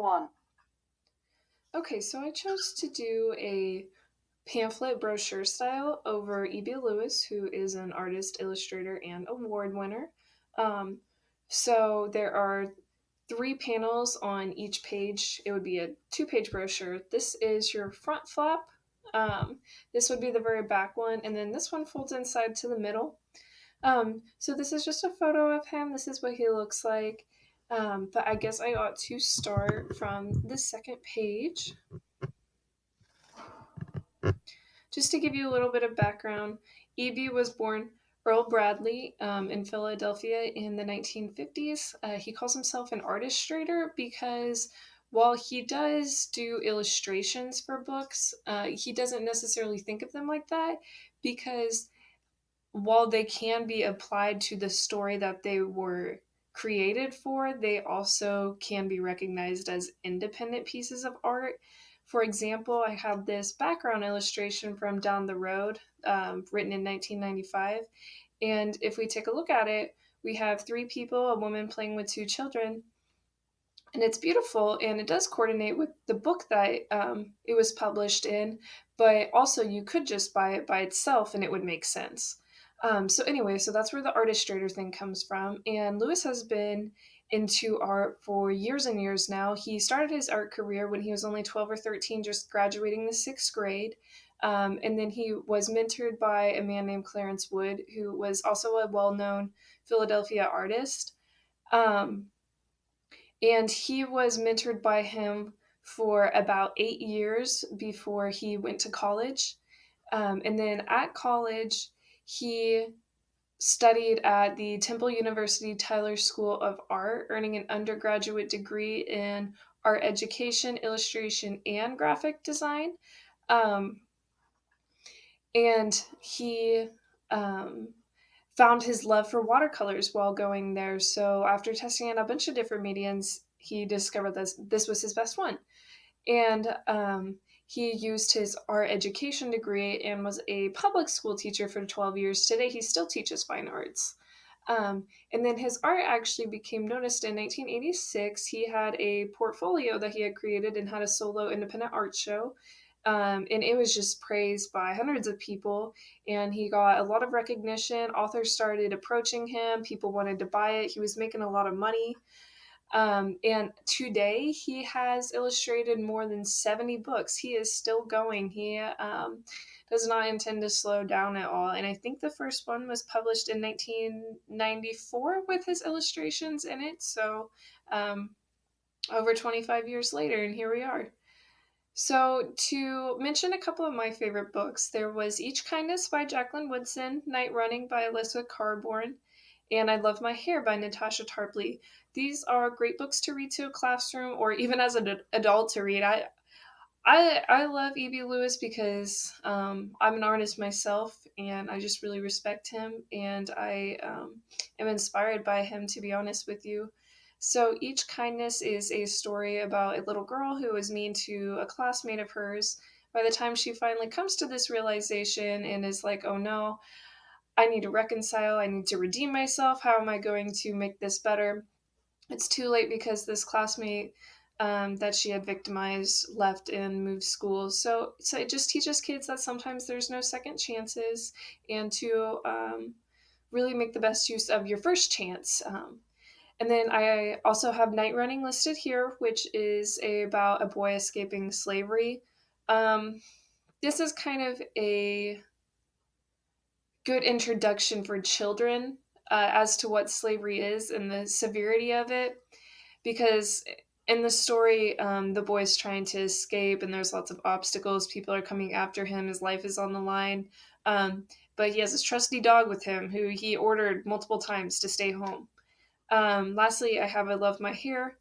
One. Okay, so I chose to do a pamphlet brochure style over E.B. Lewis, who is an artist, illustrator, and award winner. Um, so there are three panels on each page. It would be a two-page brochure. This is your front flap. Um, this would be the very back one, and then this one folds inside to the middle. So this is just a photo of him. This is what he looks like. But I guess I ought to start from the second page. Just to give you a little bit of background, E.B. was born Earl Bradley in Philadelphia in the 1950s. He calls himself an artistrator because while he does do illustrations for books, he doesn't necessarily think of them like that because while they can be applied to the story that they were created for, they also can be recognized as independent pieces of art. For example, I have this background illustration from Down the Road, written in 1995. And if we take a look at it, we have three people, a woman playing with two children, and it's beautiful and it does coordinate with the book that it was published in, but also you could just buy it by itself and it would make sense. So anyway, so that's where the artistrator thing comes from, and Lewis has been into art for years and years now. He started his art career when he was only 12 or 13, just graduating the sixth grade. And then he was mentored by a man named Clarence Wood, who was also a well-known Philadelphia artist. Um, and he was mentored by him for about 8 years before he went to college. And then at college, he studied at the Temple University Tyler School of Art, earning an undergraduate degree in art education, illustration, and graphic design. Um, and he um, found his love for watercolors while going there. So after testing out a bunch of different mediums, he discovered this was his best one. And he used his art education degree and was a public school teacher for 12 years. Today, he still teaches fine arts. And then his art actually became noticed in 1986. He had a portfolio that he had created and had a solo independent art show. And it was just praised by hundreds of people, and he got a lot of recognition. Authors started approaching him, people wanted to buy it. He was making a lot of money. And today he has illustrated more than 70 books. He is still going. He does not intend to slow down at all. And I think the first one was published in 1994 with his illustrations in it. So over 25 years later, and here we are. So, to mention a couple of my favorite books, there was Each Kindness by Jacqueline Woodson, Night Running by Alyssa Carborn, and I Love My Hair by Natasha Tarpley. These are great books to read to a classroom or even as an adult to read. I love E.B. Lewis because I'm an artist myself and I just really respect him, and I am inspired by him, to be honest with you. So, Each Kindness is a story about a little girl who is mean to a classmate of hers. By the time she finally comes to this realization and is like, oh no, I need to reconcile, I need to redeem myself, how am I going to make this better? It's too late because this classmate that she had victimized left and moved schools. So it just teaches kids that sometimes there's no second chances, and to really make the best use of your first chance. And then I also have Night Running listed here, which is about a boy escaping slavery. Um, this is kind of a good introduction for children as to what slavery is and the severity of it, because in the story, the boy's trying to escape and there's lots of obstacles. People are coming after him. His life is on the line. But he has his trusty dog with him who he ordered multiple times to stay home. Lastly, I have I Love My Hair.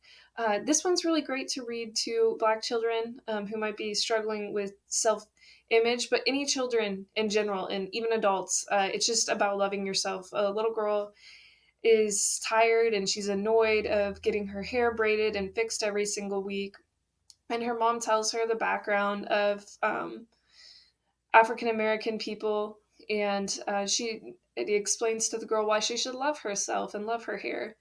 This one's really great to read to Black children who might be struggling with self image, but any children in general, and even adults. It's just about loving yourself. A little girl is tired and she's annoyed of getting her hair braided and fixed every single week. And her mom tells her the background of African American people, and she it explains to the girl why she should love herself and love her hair.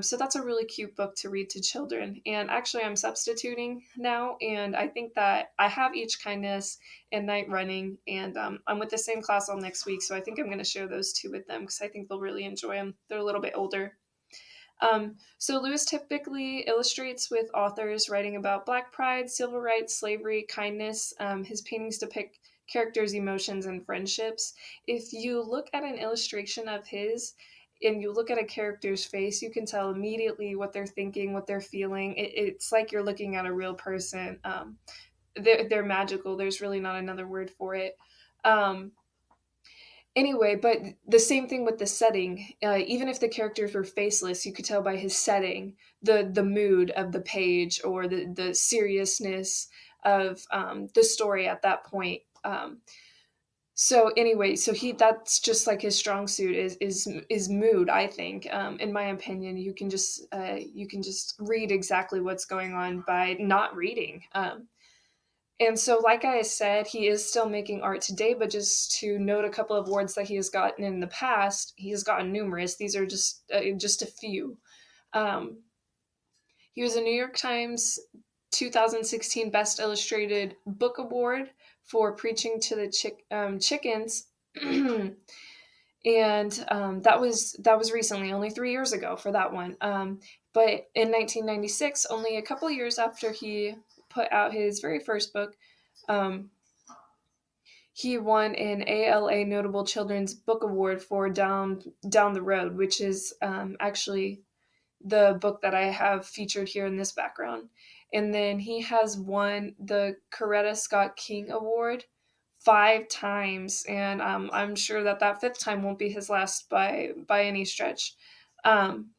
So that's a really cute book to read to children. And actually, I'm substituting now, and I think that I have Each Kindness and Night Running, and I'm with the same class all next week, so I think I'm going to share those two with them because I think they'll really enjoy them. They're a little bit older. So Lewis typically illustrates with authors writing about Black pride, civil rights, slavery, kindness. His paintings depict characters' emotions and friendships. If you look at an illustration of his and you look at a character's face, you can tell immediately what they're thinking, what they're feeling. It's like you're looking at a real person. They're magical. There's really not another word for it. Um, Anyway, but the same thing with the setting. Even if the characters were faceless, you could tell by his setting the mood of the page or the seriousness of the story at that point. So anyway, so he that's just like his strong suit is mood. I think, in my opinion, you can just read exactly what's going on by not reading. And so, like I said, he is still making art today, but just to note a couple of awards that he has gotten in the past, he has gotten numerous. These are just a few. Um, he was a New York Times 2016 Best Illustrated Book Award for preaching to the chickens, and that was recently, only 3 years ago for that one. But in 1996, only a couple years after he put out his very first book, um, he won an ALA Notable Children's Book Award for Down the Road, which is actually the book that I have featured here in this background. And then he has won the Coretta Scott King Award 5 times, and I'm sure that that fifth time won't be his last by any stretch. Um,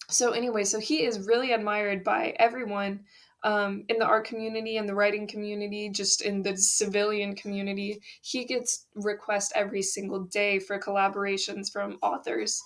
so anyway, so he is really admired by everyone in the art community and the writing community, just in the civilian community. He gets requests every single day for collaborations from authors.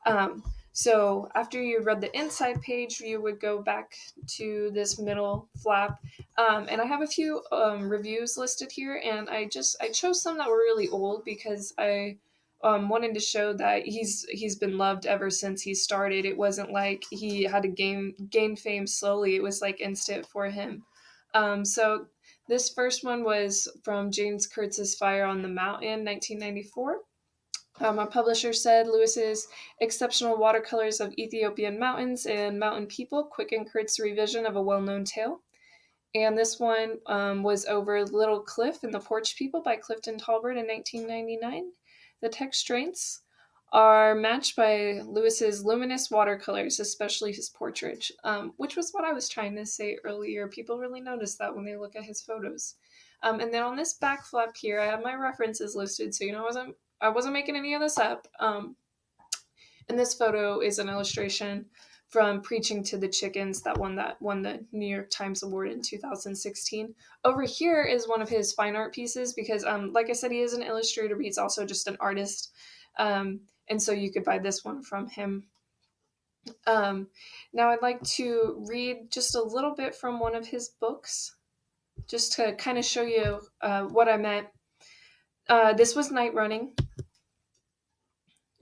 Um, so after you read the inside page, you would go back to this middle flap, and I have a few reviews listed here, and I chose some that were really old because I wanted to show that he's been loved ever since he started. It wasn't like he had to gain fame slowly. It was like instant for him. So this first one was from James Kurtz's Fire on the Mountain, 1994. A publisher said Lewis's exceptional watercolors of Ethiopian mountains and mountain people quickened Kurtz's revision of a well known tale. And this one was over Little Cliff and the Porch People by Clifton Talbert in 1999. The text strengths are matched by Lewis's luminous watercolors, especially his portrait, which was what I was trying to say earlier. People really notice that when they look at his photos. And then on this back flap here, I have my references listed, so I wasn't making any of this up. And this photo is an illustration from Preaching to the Chickens that won the New York Times Award in 2016. Over here is one of his fine art pieces because, like I said, he is an illustrator, but he's also just an artist. And so you could buy this one from him. Now I'd like to read just a little bit from one of his books, just to kind of show you what I meant. This was Night Running.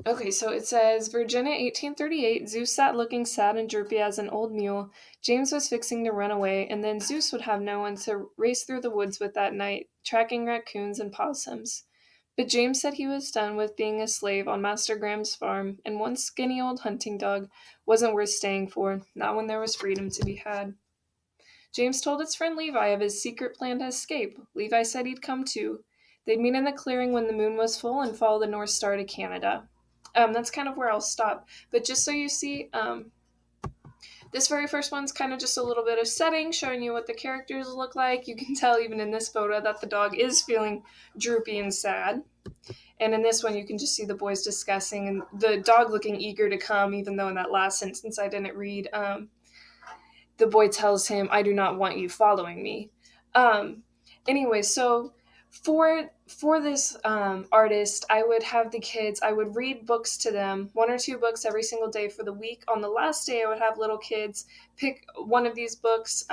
Okay, so it says Virginia 1838, Zeus sat looking sad and droopy as an old mule. James was fixing to run away, and then Zeus would have no one to race through the woods with that night, tracking raccoons and possums. But James said he was done with being a slave on Master Graham's farm, and one skinny old hunting dog wasn't worth staying for, not when there was freedom to be had. James told his friend Levi of his secret plan to escape. Levi said he'd come too. They'd meet in the clearing when the moon was full and follow the North Star to Canada. That's kind of where I'll stop. But just so you see, this very first one's kind of just a little bit of setting, showing you what the characters look like. You can tell even in this photo that the dog is feeling droopy and sad. And in this one, you can just see the boys discussing and the dog looking eager to come, even though in that last sentence I didn't read. The boy tells him, "I do not want you following me." Anyway, so for this artist, I would have the kids, I would read books to them, 1 or 2 books every single day for the week. On the last day, I would have little kids pick one of these books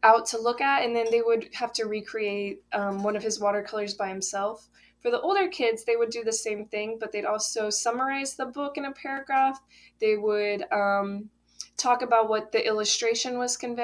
out to look at, and then they would have to recreate one of his watercolors by himself. For the older kids, they would do the same thing, but they'd also summarize the book in a paragraph. They would talk about what the illustration was conveying.